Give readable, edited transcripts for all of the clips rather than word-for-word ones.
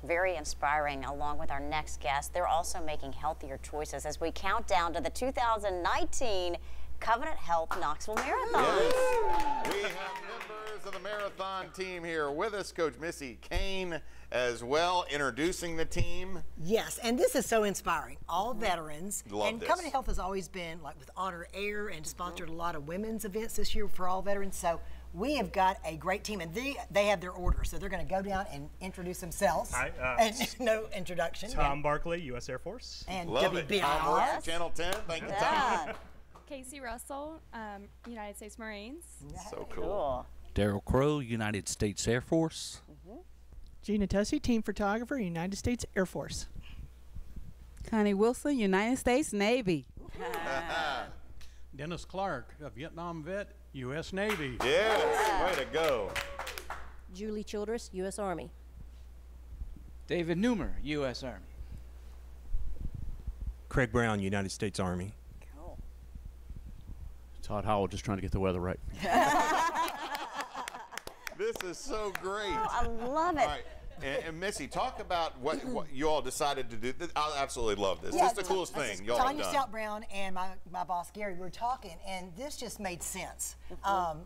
very inspiring, along with our next guest. They're also making healthier choices as we count down to the 2019 Covenant Health Knoxville Marathon. Yes. We have members of the marathon team here with us. Coach Missy Kane as well, introducing the team. Yes, and this is so inspiring. All veterans. Love and this. Covenant Health has always been like with Honor Air and sponsored a lot of women's events this year for all veterans. So we have got a great team, and they have their order, so they're going to go down and introduce themselves. Hi, and no introduction. Tom Barkley, U.S. Air Force. And Love it. WBIR. Tom Works, Channel 10. Thank you, Tom. Casey Russell, United States Marines. So cool. Daryl Crow, United States Air Force. Gina Tussey, team photographer, United States Air Force. Connie Wilson, United States Navy. Dennis Clark, a Vietnam vet, U.S. Navy. Yes, way to go. Julie Childress, U.S. Army. David Newmer, U.S. Army. Craig Brown, United States Army. Cool. Todd Howell, just trying to get the weather right. This is so great. Oh, I love it. All right. And Missy, talk about what you all decided to do. I absolutely love this. Yeah, This is the coolest thing y'all have Tanya done. Stout Brown and my boss Gary, we were talking, and this just made sense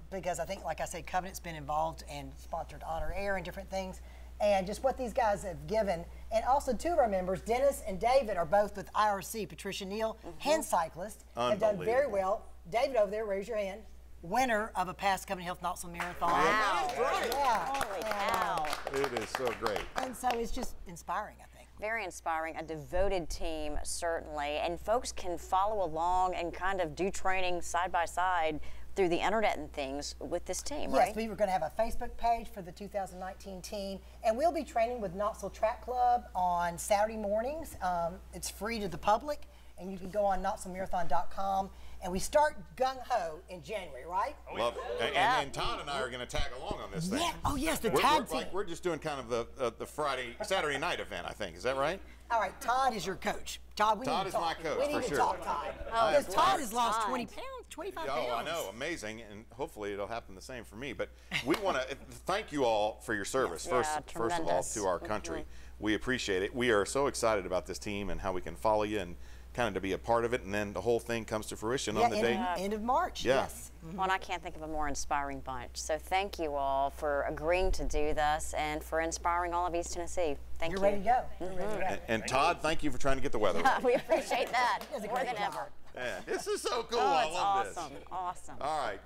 because I think, like I said, Covenant's been involved and sponsored Honor Air and different things, and just what these guys have given. And also, two of our members, Dennis and David, are both with IRC. Patricia Neal, hand cyclist, have done very well. David over there, raise your hand. Winner of a past Covenant Health Knoxville Marathon. Wow. That's right. Yeah. Holy cow. It is so great. And so it's just inspiring, I think. Very inspiring, a devoted team, certainly. And folks can follow along and kind of do training side by side through the internet and things with this team, right? Yes, we were going to have a Facebook page for the 2019 team, and we'll be training with Knoxville Track Club on Saturday mornings. It's free to the public, and you can go on KnoxvilleMarathon.com. And we start gung-ho in January, right? Love it. And Todd and I are going to tag along on this thing. Yeah. Oh, yes, the tag team. We're just doing kind of the Saturday night event, I think. Is that right? All right, Todd is your coach. Todd, we need to talk. Todd is my coach, We need for to sure. talk, Todd. Oh, Because Todd has Todd. lost 20 pounds, 25 pounds. Oh, I know. Amazing. And hopefully it'll happen the same for me. But we want to thank you all for your service, Yes. first of all, to our country. We appreciate it. We are so excited about this team and how we can follow you and kind of to be a part of it, and then the whole thing comes to fruition on the day. End of March, Yeah. yes. Well, and I can't think of a more inspiring bunch. So thank you all for agreeing to do this and for inspiring all of East Tennessee. Thank you. You're ready to go. You're ready to go. And Todd, thank you for trying to get the weather right. We appreciate that He does a more great than job. ever. Yeah, this is so cool. Oh, I it's love awesome. this. Awesome. All right.